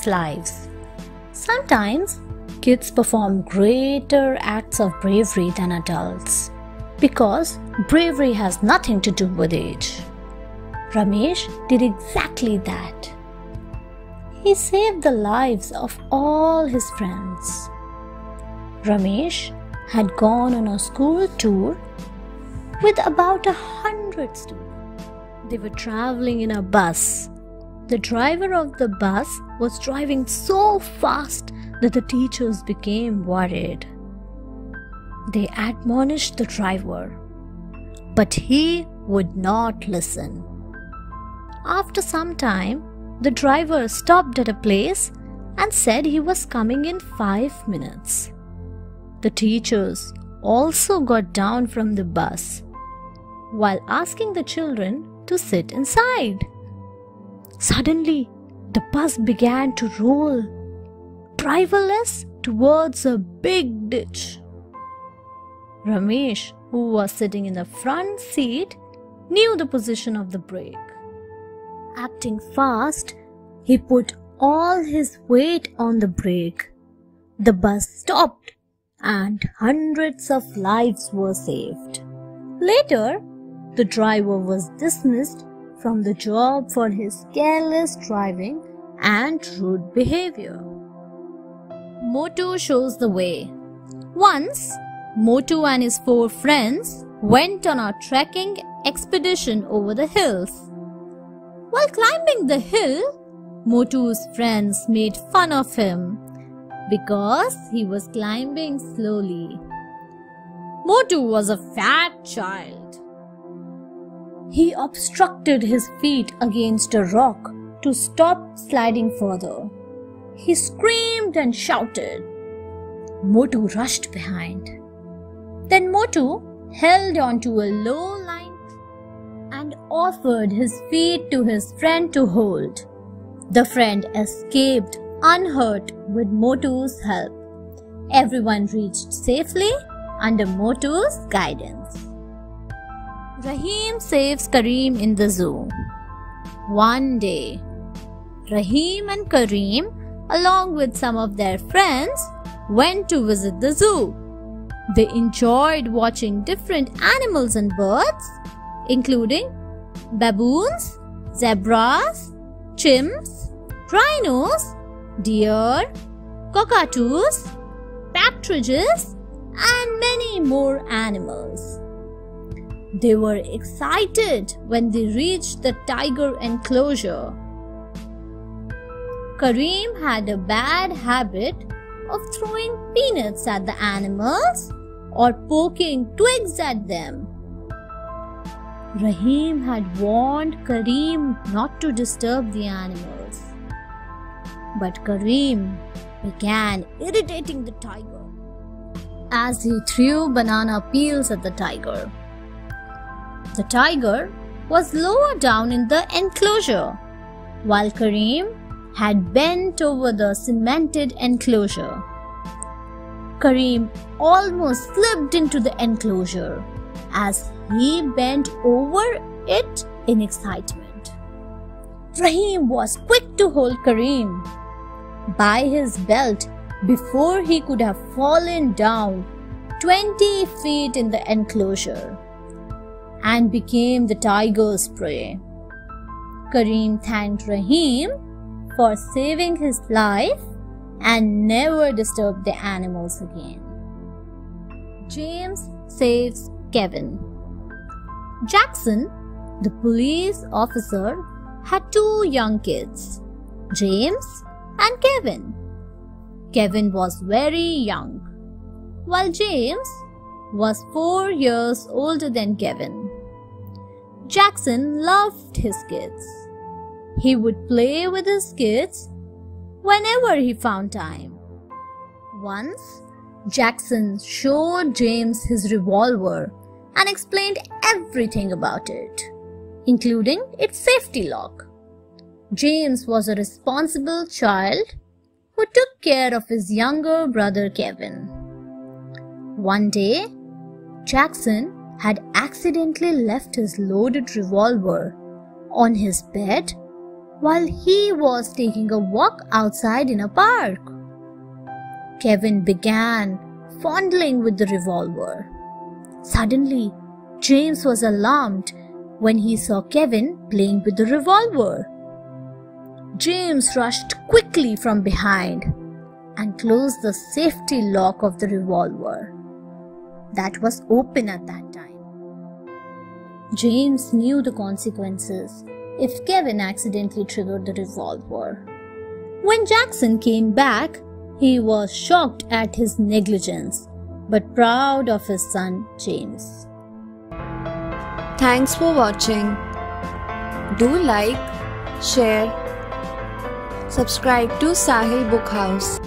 lives. Sometimes kids perform greater acts of bravery than adults because bravery has nothing to do with age. Ramesh did exactly that. He saved the lives of all his friends. Ramesh had gone on a school tour with about 100 students. They were traveling in a bus. The driver of the bus was driving so fast that the teachers became worried. They admonished the driver, but he would not listen. After some time, the driver stopped at a place and said he was coming in 5 minutes. The teachers also got down from the bus while asking the children to sit inside. Suddenly, the bus began to roll driverless towards a big ditch. Ramesh, who was sitting in the front seat, knew the position of the brake. Acting fast, he put all his weight on the brake. The bus stopped and hundreds of lives were saved. Later, the driver was dismissed from the job for his careless driving and rude behavior. Motu shows the way. Once, Motu and his 4 friends went on a trekking expedition over the hills. While climbing the hill, Motu's friends made fun of him because he was climbing slowly. Motu was a fat child. He obstructed his feet against a rock to stop sliding further. He screamed and shouted. Motu rushed behind. Then Motu held onto a low line and offered his feet to his friend to hold. The friend escaped unhurt with Motu's help. Everyone reached safely under Motu's guidance. Rahim saves Kareem in the zoo. One day, Rahim and Kareem, along with some of their friends, went to visit the zoo. They enjoyed watching different animals and birds, including baboons, zebras, chimps, rhinos, deer, cockatoos, partridges, and many more animals. They were excited when they reached the tiger enclosure. Kareem had a bad habit of throwing peanuts at the animals or poking twigs at them. Rahim had warned Kareem not to disturb the animals. But Kareem began irritating the tiger as he threw banana peels at the tiger. The tiger was lower down in the enclosure, while Kareem had bent over the cemented enclosure. Kareem almost slipped into the enclosure as he bent over it in excitement. Rahim was quick to hold Kareem by his belt before he could have fallen down 20 feet in the enclosure and became the tiger's prey. Kareem thanked Rahim for saving his life and never disturbed the animals again. James saves Kevin. Jackson, the police officer, had 2 young kids, James and Kevin. Kevin was very young, while James was 4 years older than Kevin. Jackson loved his kids. He would play with his kids whenever he found time. Once, Jackson showed James his revolver and explained everything about it, including its safety lock. James was a responsible child who took care of his younger brother Kevin. One day, Jackson had accidentally left his loaded revolver on his bed while he was taking a walk outside in a park. Kevin began fondling with the revolver. Suddenly, James was alarmed when he saw Kevin playing with the revolver. James rushed quickly from behind and closed the safety lock of the revolver that was open at that time. James knew the consequences if Kevin accidentally triggered the revolver. When Jackson came back, he was shocked at his negligence, but proud of his son James. Thanks for watching. Do like, share, subscribe to Sahil Book House.